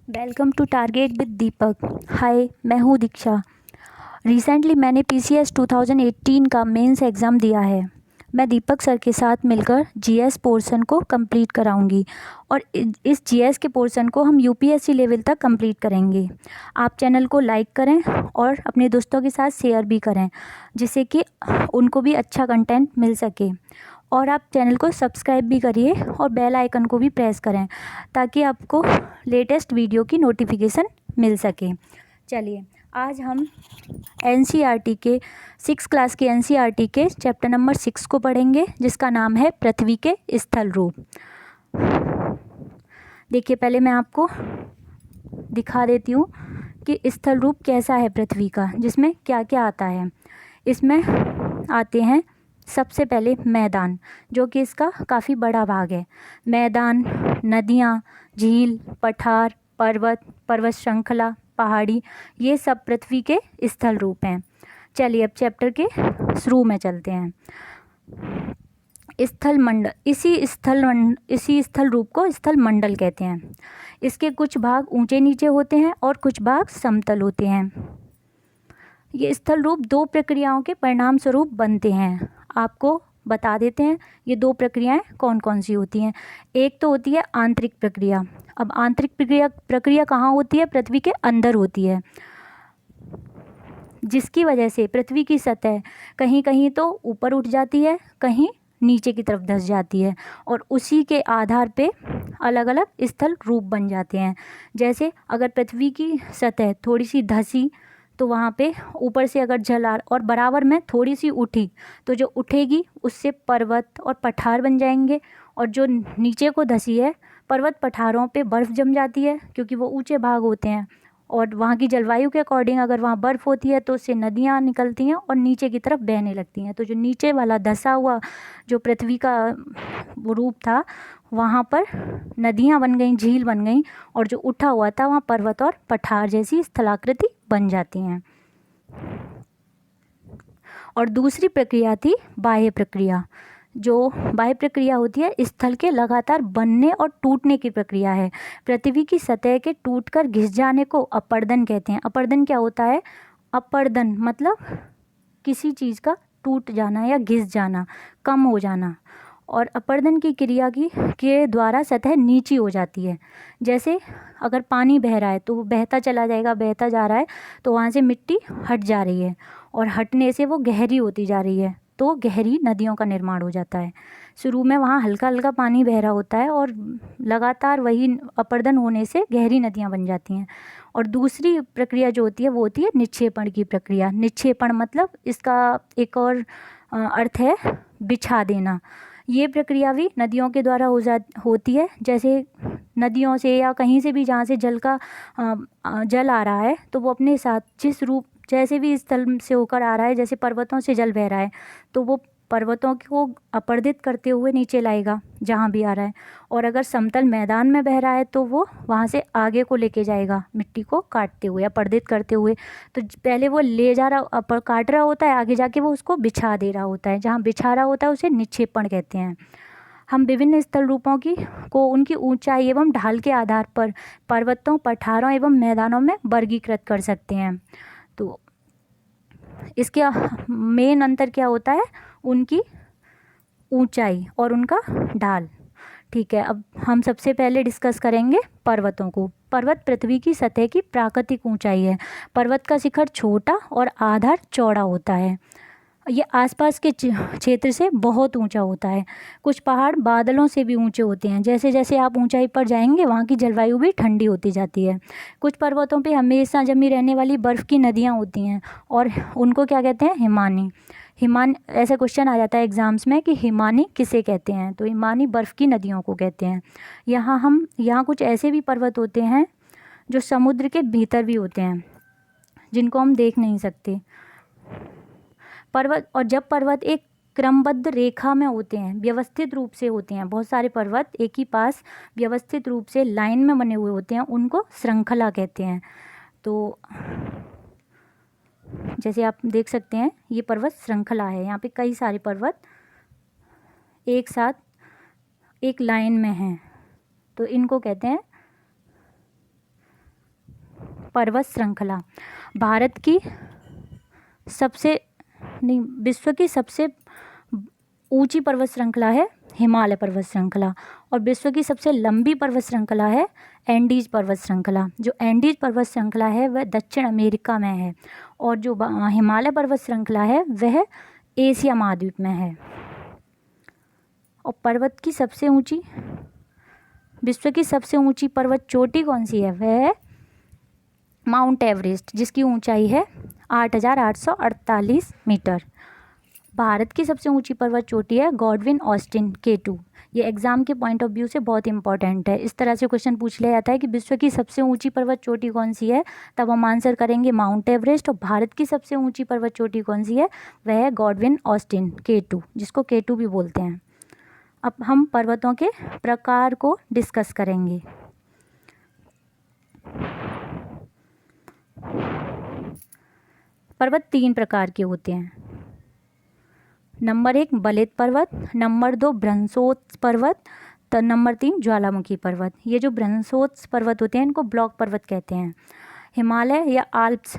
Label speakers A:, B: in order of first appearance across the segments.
A: Welcome to target with दीपक। हाय, मैं हूँ दीक्षा। Recently मैंने पीसीएस 2018 का मेंस एग्ज़ाम दिया है। मैं दीपक सर के साथ मिलकर जीएस पोर्शन को कंप्लीट कराऊंगी और इस जीएस के पोर्शन को हम यूपीएससी लेवल तक कंप्लीट करेंगे। आप चैनल को लाइक करें और अपने दोस्तों के साथ शेयर भी करें, जिससे कि उनको भी अच्छा कंटेंट मिल सके। और आप चैनल को सब्सक्राइब भी करिए और बेल आइकन को भी प्रेस करें ताकि आपको लेटेस्ट वीडियो की नोटिफिकेशन मिल सके। चलिए, आज हम एनसीईआरटी के 6 क्लास के एनसीईआरटी के चैप्टर नंबर 6 को पढ़ेंगे, जिसका नाम है पृथ्वी के स्थल रूप। देखिए, पहले मैं आपको दिखा देती हूँ कि स्थल रूप कैसा है पृथ्वी का, जिसमें क्या क्या आता है। इसमें आते हैं सबसे पहले मैदान, जो कि इसका काफ़ी बड़ा भाग है। मैदान, नदियाँ, झील, पठार, पर्वत, पर्वत श्रृंखला, पहाड़ी, ये सब पृथ्वी के स्थल रूप हैं। चलिए अब चैप्टर के शुरू में चलते हैं। स्थल मंडल, इसी स्थल रूप को स्थल मंडल कहते हैं। इसके कुछ भाग ऊंचे नीचे होते हैं और कुछ भाग समतल होते हैं। ये स्थल रूप दो प्रक्रियाओं के परिणाम स्वरूप बनते हैं। आपको बता देते हैं ये दो प्रक्रियाएं कौन कौन सी होती हैं। एक तो होती है आंतरिक प्रक्रिया। अब आंतरिक प्रक्रिया कहाँ होती है? पृथ्वी के अंदर होती है, जिसकी वजह से पृथ्वी की सतह कहीं कहीं तो ऊपर उठ जाती है, कहीं नीचे की तरफ धंस जाती है और उसी के आधार पे अलग अलग स्थल रूप बन जाते हैं। जैसे अगर पृथ्वी की सतह थोड़ी सी धंसी तो वहाँ पे ऊपर से अगर जल आ और बराबर में थोड़ी सी उठी तो जो उठेगी उससे पर्वत और पठार बन जाएंगे। और जो नीचे को धंसी है, पर्वत पठारों पे बर्फ़ जम जाती है क्योंकि वो ऊंचे भाग होते हैं और वहाँ की जलवायु के अकॉर्डिंग अगर वहाँ बर्फ़ होती है तो उससे नदियाँ निकलती हैं और नीचे की तरफ बहने लगती हैं। तो जो नीचे वाला धंसा हुआ जो पृथ्वी का वो रूप था, वहाँ पर नदियाँ बन गईं, झील बन गईं, और जो उठा हुआ था वहाँ पर्वत और पठार जैसी स्थलाकृति बन जाती हैं। और दूसरी प्रक्रिया थी बाह्य प्रक्रिया। जो बाह्य प्रक्रिया होती है स्थल के लगातार बनने और टूटने की प्रक्रिया है। पृथ्वी की सतह के टूटकर घिस जाने को अपर्दन कहते हैं। अपर्दन क्या होता है? अपर्दन मतलब किसी चीज़ का टूट जाना या घिस जाना, कम हो जाना। और अपर्दन की क्रिया के द्वारा सतह नीची हो जाती है। जैसे अगर पानी बह रहा है तो वो बहता चला जाएगा, बहता जा रहा है तो वहाँ से मिट्टी हट जा रही है और हटने से वो गहरी होती जा रही है, तो गहरी नदियों का निर्माण हो जाता है। शुरू में वहाँ हल्का हल्का पानी बह रहा होता है और लगातार वही अपर्दन होने से गहरी नदियाँ बन जाती हैं। और दूसरी प्रक्रिया जो होती है वो होती है निक्षेपण की प्रक्रिया। निक्षेपण मतलब इसका एक और अर्थ है बिछा देना। ये प्रक्रिया भी नदियों के द्वारा होती है। जैसे नदियों से या कहीं से भी जहाँ से जल आ रहा है तो वो अपने साथ जिस रूप जैसे भी स्थल से होकर आ रहा है, जैसे पर्वतों से जल बह रहा है तो वो पर्वतों को अपर्दित करते हुए नीचे लाएगा जहाँ भी आ रहा है। और अगर समतल मैदान में बह रहा है तो वो वहाँ से आगे को लेके जाएगा, मिट्टी को काटते हुए, अपर्दित करते हुए। तो पहले वो ले जा रहा काट रहा होता है, आगे जाके वो उसको बिछा दे रहा होता है। जहाँ बिछा रहा होता है उसे निक्षेपण कहते हैं। हम विभिन्न स्थल रूपों को उनकी ऊंचाई एवं ढाल के आधार पर पर्वतों, पठारों एवं मैदानों में वर्गीकृत कर सकते हैं। तो इसके मेन अंतर क्या होता है? उनकी ऊंचाई और उनका ढाल। ठीक है, अब हम सबसे पहले डिस्कस करेंगे पर्वतों को। पर्वत पृथ्वी की सतह की प्राकृतिक ऊंचाई है। पर्वत का शिखर छोटा और आधार चौड़ा होता है। ये आसपास के क्षेत्र से बहुत ऊंचा होता है। कुछ पहाड़ बादलों से भी ऊंचे होते हैं। जैसे जैसे आप ऊंचाई पर जाएंगे वहाँ की जलवायु भी ठंडी होती जाती है। कुछ पर्वतों पे हमेशा जमी रहने वाली बर्फ़ की नदियाँ होती हैं और उनको क्या कहते हैं? हिमानी। ऐसा क्वेश्चन आ जाता है एग्ज़ाम्स में कि हिमानी किसे कहते हैं? तो हिमानी बर्फ़ की नदियों को कहते हैं। यहाँ कुछ ऐसे भी पर्वत होते हैं जो समुद्र के भीतर भी होते हैं, जिनको हम देख नहीं सकते। जब पर्वत एक क्रमबद्ध रेखा में होते हैं, व्यवस्थित रूप से होते हैं, बहुत सारे पर्वत एक ही पास व्यवस्थित रूप से लाइन में बने हुए होते हैं, उनको श्रृंखला कहते हैं। तो जैसे आप देख सकते हैं ये पर्वत श्रृंखला है। यहाँ पे कई सारे पर्वत एक साथ एक लाइन में हैं, तो इनको कहते हैं पर्वत श्रृंखला। भारत की सबसे नहीं विश्व की सबसे ऊंची पर्वत श्रृंखला है हिमालय पर्वत श्रृंखला, और विश्व की सबसे लंबी पर्वत श्रृंखला है एंडीज पर्वत श्रृंखला। जो एंडीज पर्वत श्रृंखला है वह दक्षिण अमेरिका में है, और जो हिमालय पर्वत श्रृंखला है वह एशिया महाद्वीप में है। और पर्वत की सबसे ऊंची विश्व की सबसे ऊंची पर्वत चोटी कौन सी है? वह है माउंट एवरेस्ट, जिसकी ऊंचाई है 8,848 मीटर। भारत की सबसे ऊंची पर्वत चोटी है गॉडविन ऑस्टिन K2। ये एग्जाम के पॉइंट ऑफ व्यू से बहुत इंपॉर्टेंट है। इस तरह से क्वेश्चन पूछ लिया जाता है कि विश्व की सबसे ऊंची पर्वत चोटी कौन सी है, तब हम आंसर करेंगे माउंट एवरेस्ट। और भारत की सबसे ऊंची पर्वत चोटी कौन सी है? वह है गॉडविन ऑस्टिन K2, जिसको K2 भी बोलते हैं। अब हम पर्वतों के प्रकार को डिस्कस करेंगे। पर्वत 3 प्रकार के होते हैं। नंबर 1 बलित पर्वत, नंबर 2 ब्रह्मोत्स पर्वत, तो नंबर 3 ज्वालामुखी पर्वत। ये जो ब्रह्मोत्स पर्वत होते हैं इनको ब्लॉक पर्वत कहते हैं। हिमालय या आल्प्स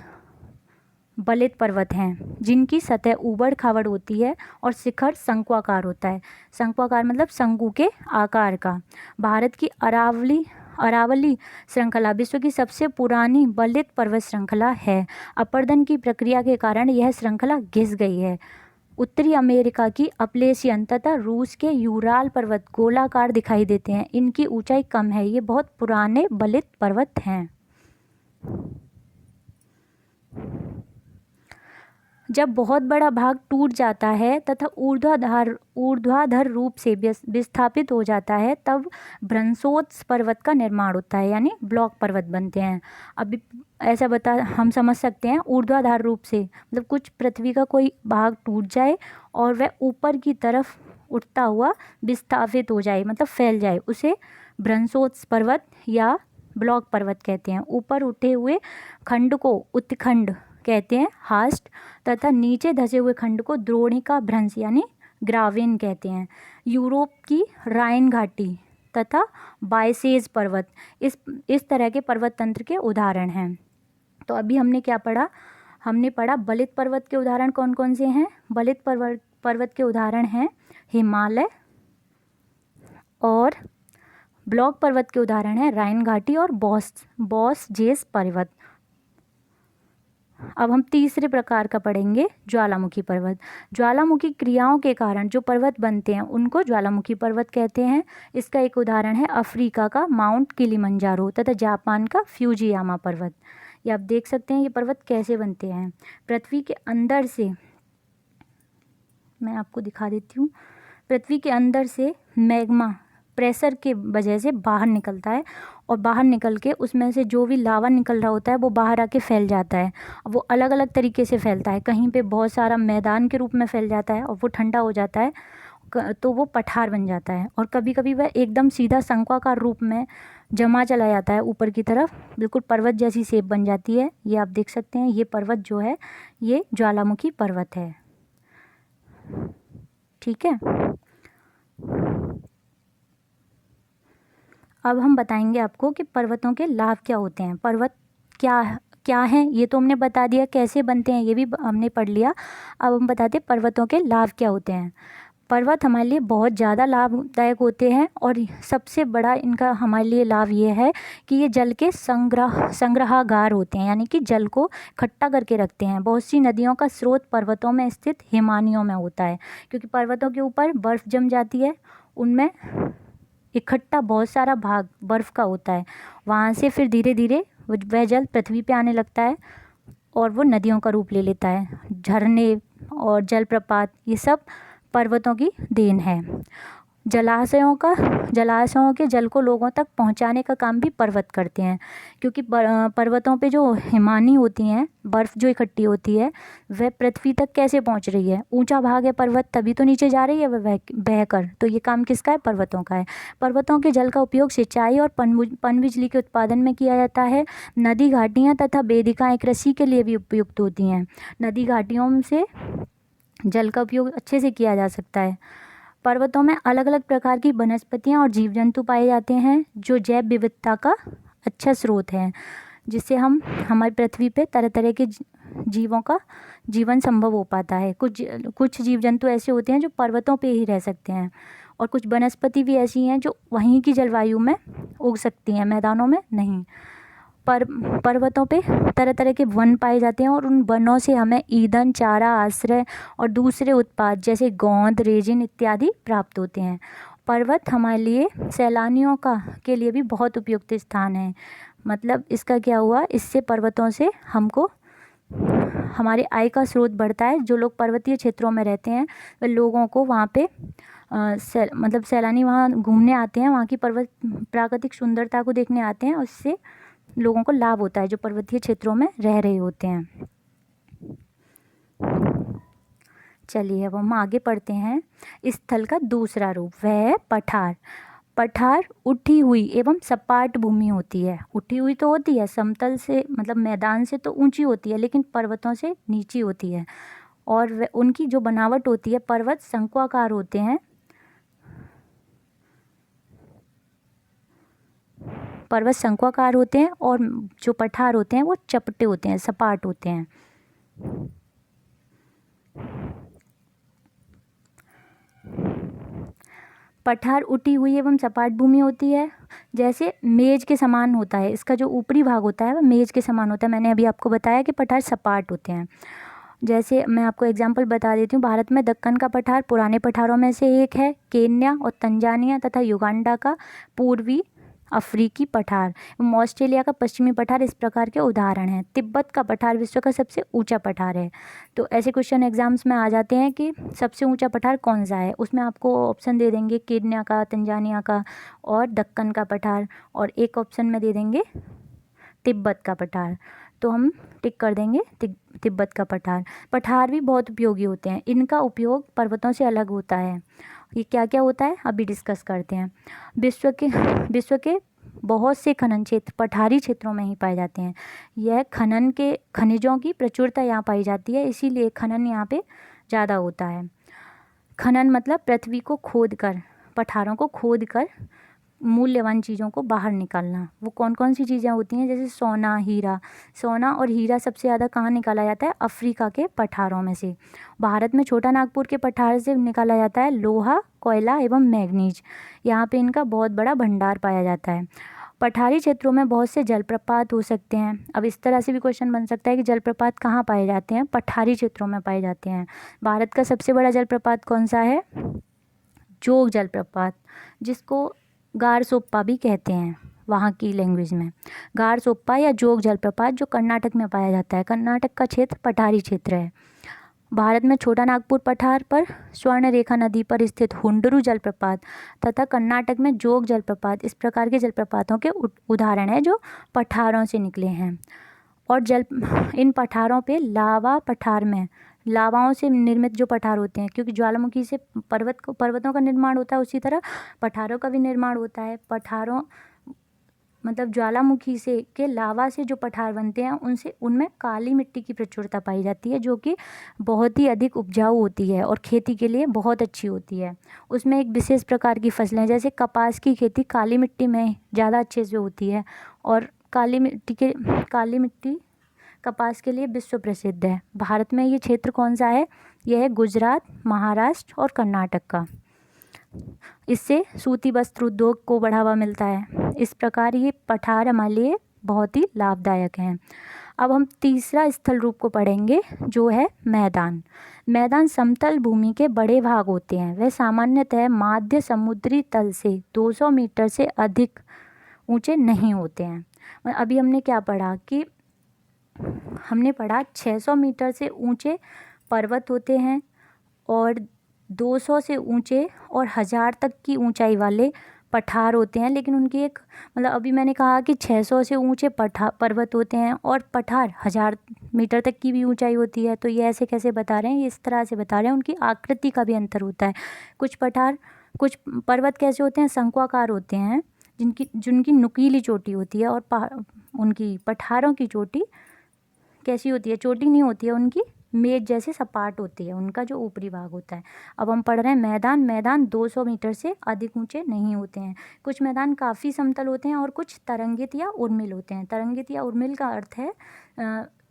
A: बलित पर्वत हैं जिनकी सतह ऊबड़ खाबड़ होती है और शिखर शंक्वाकार होता है। शंक्वाकार मतलब शंकु के आकार का। भारत की अरावली श्रृंखला विश्व की सबसे पुरानी बलित पर्वत श्रृंखला है। अपरदन की प्रक्रिया के कारण यह श्रृंखला घिस गई है। उत्तरी अमेरिका की अपलेशियन तथा रूस के यूराल पर्वत गोलाकार दिखाई देते हैं। इनकी ऊंचाई कम है। ये बहुत पुराने बलित पर्वत हैं। जब बहुत बड़ा भाग टूट जाता है तथा ऊर्ध्वाधर रूप से विस्थापित हो जाता है तब ब्रह्मोत्स पर्वत का निर्माण होता है, यानी ब्लॉक पर्वत बनते हैं। अभी ऐसा हम समझ सकते हैं ऊर्ध्वाधर रूप से मतलब कुछ पृथ्वी का कोई भाग टूट जाए और वह ऊपर की तरफ उठता हुआ विस्थापित हो जाए, मतलब फैल जाए, उसे ब्रह्मोत्स पर्वत या ब्लॉक पर्वत कहते हैं। ऊपर उठे हुए खंड को उत्खंड कहते हैं, हास्ट, तथा नीचे धसे हुए खंड को द्रोणिका भ्रंश यानी ग्रावेन कहते हैं। यूरोप की राइन घाटी तथा बायसेज पर्वत इस तरह के पर्वत तंत्र के उदाहरण हैं। तो अभी हमने क्या पढ़ा? हमने पढ़ा बलित पर्वत के उदाहरण कौन कौन से हैं। बलित पर्वत के उदाहरण हैं हिमालय, और ब्लॉक पर्वत के उदाहरण हैं राइन घाटी और बॉसजेस पर्वत। अब हम तीसरे प्रकार का पढ़ेंगे ज्वालामुखी पर्वत। ज्वालामुखी क्रियाओं के कारण जो पर्वत बनते हैं उनको ज्वालामुखी पर्वत कहते हैं। इसका एक उदाहरण है अफ्रीका का माउंट किलिमंजारो तथा जापान का फ्यूजियामा पर्वत। ये आप देख सकते हैं ये पर्वत कैसे बनते हैं। पृथ्वी के अंदर से, मैं आपको दिखा देती हूँ, पृथ्वी के अंदर से मैग्मा प्रेशर के वजह से बाहर निकलता है, और बाहर निकल के उसमें से जो भी लावा निकल रहा होता है वो बाहर आके फैल जाता है। वो अलग अलग तरीके से फैलता है। कहीं पे बहुत सारा मैदान के रूप में फैल जाता है और वो ठंडा हो जाता है तो वो पठार बन जाता है, और कभी कभी वह एकदम सीधा शंक्वाकार रूप में जमा चला जाता है ऊपर की तरफ, बिल्कुल पर्वत जैसी शेप बन जाती है। ये आप देख सकते हैं ये पर्वत जो है ये ज्वालामुखी पर्वत है। ठीक है, अब हम बताएंगे आपको कि पर्वतों के लाभ क्या होते हैं। पर्वत क्या हैं ये तो हमने बता दिया, कैसे बनते हैं ये भी हमने पढ़ लिया। अब हम बताते हैं पर्वतों के लाभ क्या होते हैं। पर्वत हमारे लिए बहुत ज़्यादा लाभदायक होते हैं, और सबसे बड़ा इनका हमारे लिए लाभ ये है कि ये जल के संग्रहागार होते हैं, यानी कि जल को इकट्ठा करके रखते हैं। बहुत सी नदियों का स्रोत पर्वतों में स्थित हिमानियों में होता है, क्योंकि पर्वतों के ऊपर बर्फ़ जम जाती है, उनमें इकट्ठा बहुत सारा भाग बर्फ़ का होता है। वहाँ से फिर धीरे धीरे वह जल पृथ्वी पे आने लगता है और वो नदियों का रूप ले लेता है। झरने और जलप्रपात ये सब पर्वतों की देन है। जलाशयों के जल को लोगों तक पहुंचाने का काम भी पर्वत करते हैं, क्योंकि पर्वतों पे जो हिमानी होती हैं, बर्फ़ जो इकट्ठी होती है वह पृथ्वी तक कैसे पहुंच रही है। ऊंचा भाग है पर्वत, तभी तो नीचे जा रही है वह बहकर। तो ये काम किसका है? पर्वतों का है। पर्वतों के जल का उपयोग सिंचाई और पनबिजली के उत्पादन में किया जाता है। नदी घाटियाँ तथा वेदिकाएँ कृषि के लिए भी उपयुक्त होती हैं। नदी घाटियों से जल का उपयोग अच्छे से किया जा सकता है। पर्वतों में अलग अलग प्रकार की वनस्पतियाँ और जीव जंतु पाए जाते हैं जो जैव विविधता का अच्छा स्रोत है। जिससे हमारी पृथ्वी पे तरह तरह के जीवों का जीवन संभव हो पाता है। कुछ जीव जंतु ऐसे होते हैं जो पर्वतों पे ही रह सकते हैं, और कुछ वनस्पति भी ऐसी हैं जो वहीं की जलवायु में उग सकती हैं, मैदानों में नहीं। पर्वतों पे तरह तरह के वन पाए जाते हैं, और उन वनों से हमें ईंधन, चारा, आश्रय और दूसरे उत्पाद जैसे गोंद, रेजिन इत्यादि प्राप्त होते हैं। पर्वत हमारे लिए सैलानियों के लिए भी बहुत उपयुक्त स्थान है। मतलब इसका क्या हुआ, इससे पर्वतों से हमको हमारे आय का स्रोत बढ़ता है। जो लोग पर्वतीय क्षेत्रों में रहते हैं वे लोगों को वहाँ पे मतलब सैलानी वहाँ घूमने आते हैं, वहाँ की प्राकृतिक सुंदरता को देखने आते हैं, और इससे लोगों को लाभ होता है जो पर्वतीय क्षेत्रों में रह रहे होते हैं। चलिए अब हम आगे पढ़ते हैं। स्थल का दूसरा रूप वह है पठार। पठार उठी हुई एवं सपाट भूमि होती है। उठी हुई तो होती है, समतल से मतलब मैदान से तो ऊंची होती है, लेकिन पर्वतों से नीची होती है। और उनकी जो बनावट होती है, पर्वत शंक्वाकार होते हैं। पर्वत शंक्वाकार होते हैं, और जो पठार होते हैं वो चपटे होते हैं, सपाट होते हैं। पठार उठी हुई एवं सपाट भूमि होती है, जैसे मेज के समान होता है। इसका जो ऊपरी भाग होता है वह मेज के समान होता है। मैंने अभी आपको बताया कि पठार सपाट होते हैं। जैसे मैं आपको एग्जांपल बता देती हूँ। भारत में दक्कन का पठार पुराने पठारों में से एक है। केन्या और तंजानिया तथा युगांडा का पूर्वी अफ्रीकी पठार एवं ऑस्ट्रेलिया का पश्चिमी पठार इस प्रकार के उदाहरण हैं। तिब्बत का पठार विश्व का सबसे ऊंचा पठार है। तो ऐसे क्वेश्चन एग्जाम्स में आ जाते हैं कि सबसे ऊंचा पठार कौन सा है। उसमें आपको ऑप्शन दे देंगे केन्या का, तंजानिया का और दक्कन का पठार, और एक ऑप्शन में दे देंगे तिब्बत का पठार। तो हम टिक कर देंगे तिब्बत का पठार। पठार भी बहुत उपयोगी होते हैं। इनका उपयोग पर्वतों से अलग होता है। ये क्या क्या होता है अभी डिस्कस करते हैं। विश्व के बहुत से खनन क्षेत्र पठारी क्षेत्रों में ही पाए जाते हैं। यह खनिजों की प्रचुरता यहाँ पाई जाती है, इसीलिए खनन यहाँ पे ज़्यादा होता है। खनन मतलब पृथ्वी को खोदकर, पठारों को खोदकर मूल्यवान चीज़ों को बाहर निकालना। वो कौन कौन सी चीज़ें होती हैं, जैसे सोना, हीरा। सोना और हीरा सबसे ज़्यादा कहाँ निकाला जाता है, अफ्रीका के पठारों में से। भारत में छोटा नागपुर के पठार से निकाला जाता है लोहा, कोयला एवं मैग्नीज। यहाँ पे इनका बहुत बड़ा भंडार पाया जाता है। पठारी क्षेत्रों में बहुत से जलप्रपात हो सकते हैं। अब इस तरह से भी क्वेश्चन बन सकता है कि जलप्रपात कहाँ पाए जाते हैं, पठारी क्षेत्रों में पाए जाते हैं। भारत का सबसे बड़ा जलप्रपात कौन सा है, जोग जलप्रपात, जिसको गारसोप्पा भी कहते हैं वहाँ की लैंग्वेज में। गारसोप्पा या जोग जलप्रपात जो कर्नाटक में पाया जाता है। कर्नाटक का क्षेत्र पठारी क्षेत्र है। भारत में छोटा नागपुर पठार पर स्वर्णरेखा नदी पर स्थित हुंडरू जलप्रपात तथा कर्नाटक में जोग जलप्रपात इस प्रकार के जलप्रपातों के उदाहरण हैं जो पठारों से निकले हैं। और इन पठारों पे पठार में लावाओं से निर्मित जो पठार होते हैं, क्योंकि ज्वालामुखी से पर्वतों का निर्माण होता है, उसी तरह पठारों का भी निर्माण होता है। पठारों मतलब ज्वालामुखी से के लावा से जो पठार बनते हैं उनमें काली मिट्टी की प्रचुरता पाई जाती है, जो कि बहुत ही अधिक उपजाऊ होती है और खेती के लिए बहुत अच्छी होती है। उसमें एक विशेष प्रकार की फसलें जैसे कपास की खेती काली मिट्टी में ज़्यादा अच्छे से होती है, और काली मिट्टी कपास के लिए विश्व प्रसिद्ध है। भारत में ये क्षेत्र कौन सा है, यह है गुजरात, महाराष्ट्र और कर्नाटक का। इससे सूती वस्त्र उद्योग को बढ़ावा मिलता है। इस प्रकार ये पठार हमारे लिए बहुत ही लाभदायक हैं। अब हम तीसरा स्थल रूप को पढ़ेंगे जो है मैदान। मैदान समतल भूमि के बड़े भाग होते हैं। वह सामान्यतः माध्य समुद्री तल से 200 मीटर से अधिक ऊंचे नहीं होते हैं। अभी हमने क्या पढ़ा कि हमने पढ़ा 600 मीटर से ऊंचे पर्वत होते हैं, और 200 से ऊंचे और 1000 तक की ऊंचाई वाले पठार होते हैं। लेकिन उनकी एक मतलब अभी मैंने कहा कि 600 से ऊंचे पर्वत होते हैं और पठार 1000 मीटर तक की भी ऊंचाई होती है। तो ये ऐसे कैसे बता रहे हैं, ये इस तरह से बता रहे हैं, उनकी आकृति का भी अंतर होता है। कुछ पर्वत कैसे होते हैं, शंक्वाकार होते हैं, जिनकी नुकीली चोटी होती है, और उनकी पठारों की चोटी कैसी होती है, चोटी नहीं होती है उनकी, मेज जैसे सपाट होती है, उनका जो ऊपरी भाग होता है। अब हम पढ़ रहे हैं मैदान। मैदान 200 मीटर से अधिक ऊंचे नहीं होते हैं। कुछ मैदान काफ़ी समतल होते हैं और कुछ तरंगित या उर्मिल होते हैं। तरंगित या उर्मिल का अर्थ है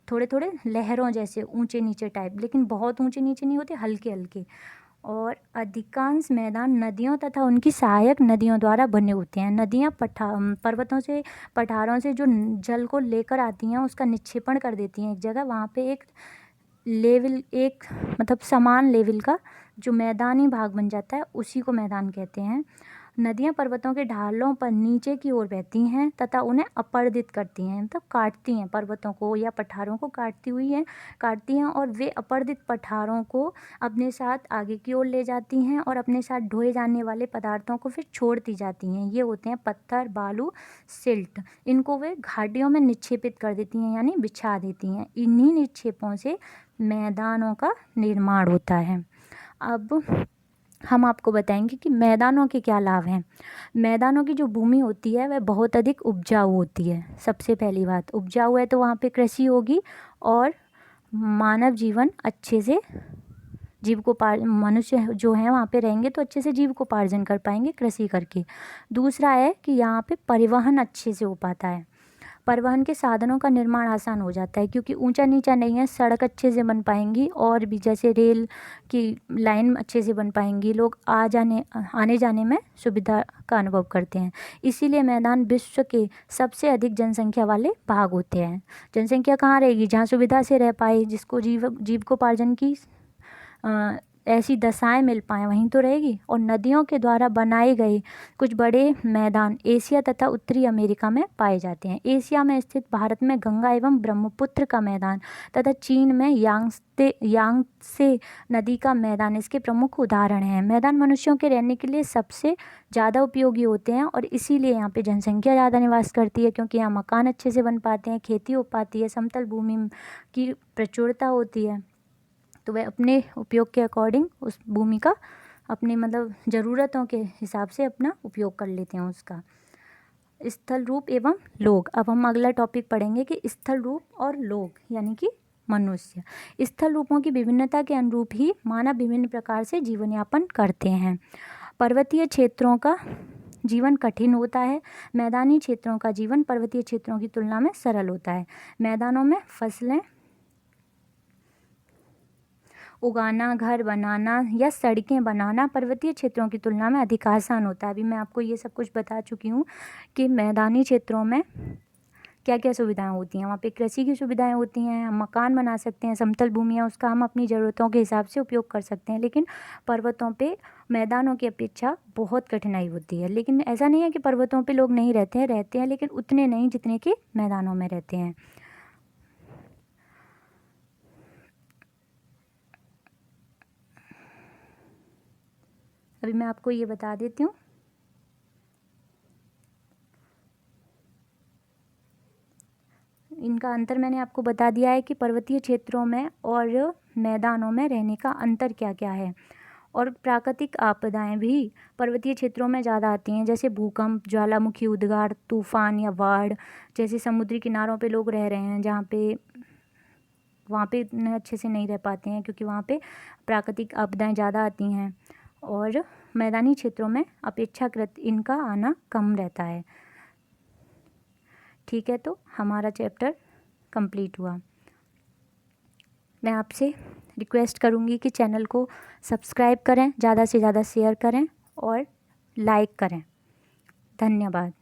A: थोड़े थोड़े लहरों जैसे ऊंचे नीचे टाइप, लेकिन बहुत ऊंचे नीचे नहीं होते, हल्के हल्के। और अधिकांश मैदान नदियों तथा उनकी सहायक नदियों द्वारा बने होते हैं। नदियाँ पर्वतों से, पठारों से जो जल को लेकर आती हैं उसका निक्षेपण कर देती हैं एक जगह। वहाँ पे एक लेवल, एक मतलब समान लेवल का जो मैदानी भाग बन जाता है उसी को मैदान कहते हैं। नदियाँ पर्वतों के ढालों पर नीचे की ओर बहती हैं तथा उन्हें अपर्दित करती हैं, मतलब काटती हैं, पर्वतों को या पठारों को काटती हैं और वे अपर्दित पठारों को अपने साथ आगे की ओर ले जाती हैं और अपने साथ ढोए जाने वाले पदार्थों को फिर छोड़ती जाती हैं। ये होते हैं पत्थर, बालू, सिल्ट। इनको वे घाटियों में निक्षेपित कर देती हैं, यानी बिछा देती हैं। इन्हीं निक्षेपों से मैदानों का निर्माण होता है। अब हम आपको बताएंगे कि मैदानों के क्या लाभ हैं। मैदानों की जो भूमि होती है वह बहुत अधिक उपजाऊ होती है। सबसे पहली बात, उपजाऊ है तो वहाँ पे कृषि होगी और मानव जीवन अच्छे से मनुष्य जो है वहाँ पे रहेंगे तो अच्छे से जीविकोपार्जन कर पाएंगे कृषि करके। दूसरा है कि यहाँ पे परिवहन अच्छे से हो पाता है। परिवहन के साधनों का निर्माण आसान हो जाता है क्योंकि ऊंचा नीचा नहीं है, सड़क अच्छे से बन पाएंगी और भी जैसे रेल की लाइन अच्छे से बन पाएंगी। लोग आने जाने में सुविधा का अनुभव करते हैं। इसीलिए मैदान विश्व के सबसे अधिक जनसंख्या वाले भाग होते हैं। जनसंख्या कहाँ रहेगी? जहाँ सुविधा से रह पाए, जिसको जीविकोपार्जन की ऐसी दशाएं मिल पाएँ वहीं तो रहेगी। और नदियों के द्वारा बनाए गए कुछ बड़े मैदान एशिया तथा उत्तरी अमेरिका में पाए जाते हैं। एशिया में स्थित भारत में गंगा एवं ब्रह्मपुत्र का मैदान तथा चीन में यांगत्से नदी का मैदान इसके प्रमुख उदाहरण हैं। मैदान मनुष्यों के रहने के लिए सबसे ज़्यादा उपयोगी होते हैं और इसीलिए यहाँ पे जनसंख्या ज़्यादा निवास करती है, क्योंकि यहाँ मकान अच्छे से बन पाते हैं, खेती हो पाती है, समतल भूमि की प्रचुरता होती है, तो वह अपने उपयोग के अकॉर्डिंग उस भूमि का अपने मतलब ज़रूरतों के हिसाब से अपना उपयोग कर लेते हैं उसका। स्थल रूप एवं लोग। अब हम अगला टॉपिक पढ़ेंगे कि स्थल रूप और लोग यानी कि मनुष्य। स्थल रूपों की विभिन्नता के अनुरूप ही मानव विभिन्न प्रकार से जीवन यापन करते हैं। पर्वतीय क्षेत्रों का जीवन कठिन होता है। मैदानी क्षेत्रों का जीवन पर्वतीय क्षेत्रों की तुलना में सरल होता है। मैदानों में फसलें उगाना, घर बनाना या सड़कें बनाना पर्वतीय क्षेत्रों की तुलना में अधिक आसान होता है। अभी मैं आपको ये सब कुछ बता चुकी हूँ कि मैदानी क्षेत्रों में क्या क्या सुविधाएं होती हैं। वहाँ पे कृषि की सुविधाएं होती हैं, हम मकान बना सकते हैं, समतल भूमियाँ उसका हम अपनी ज़रूरतों के हिसाब से उपयोग कर सकते हैं। लेकिन पर्वतों पे मैदानों की अपेक्षा बहुत कठिनाई होती है। लेकिन ऐसा नहीं है कि पर्वतों पे लोग नहीं रहते हैं, लेकिन उतने नहीं जितने कि मैदानों में रहते हैं। अभी मैं आपको ये बता देती हूँ। इनका अंतर मैंने आपको बता दिया है कि पर्वतीय क्षेत्रों में और मैदानों में रहने का अंतर क्या क्या है। और प्राकृतिक आपदाएं भी पर्वतीय क्षेत्रों में ज़्यादा आती हैं, जैसे भूकंप, ज्वालामुखी उद्गार, तूफान या बाढ़। जैसे समुद्री किनारों पे लोग रह रहे हैं जहाँ पे वहाँ पे इतने अच्छे से नहीं रह पाते हैं क्योंकि वहाँ पे प्राकृतिक आपदाएं ज़्यादा आती हैं। और मैदानी क्षेत्रों में अपेक्षाकृत इनका आना कम रहता है। ठीक है, तो हमारा चैप्टर कंप्लीट हुआ। मैं आपसे रिक्वेस्ट करूँगी कि चैनल को सब्सक्राइब करें, ज़्यादा से ज़्यादा शेयर करें और लाइक करें। धन्यवाद।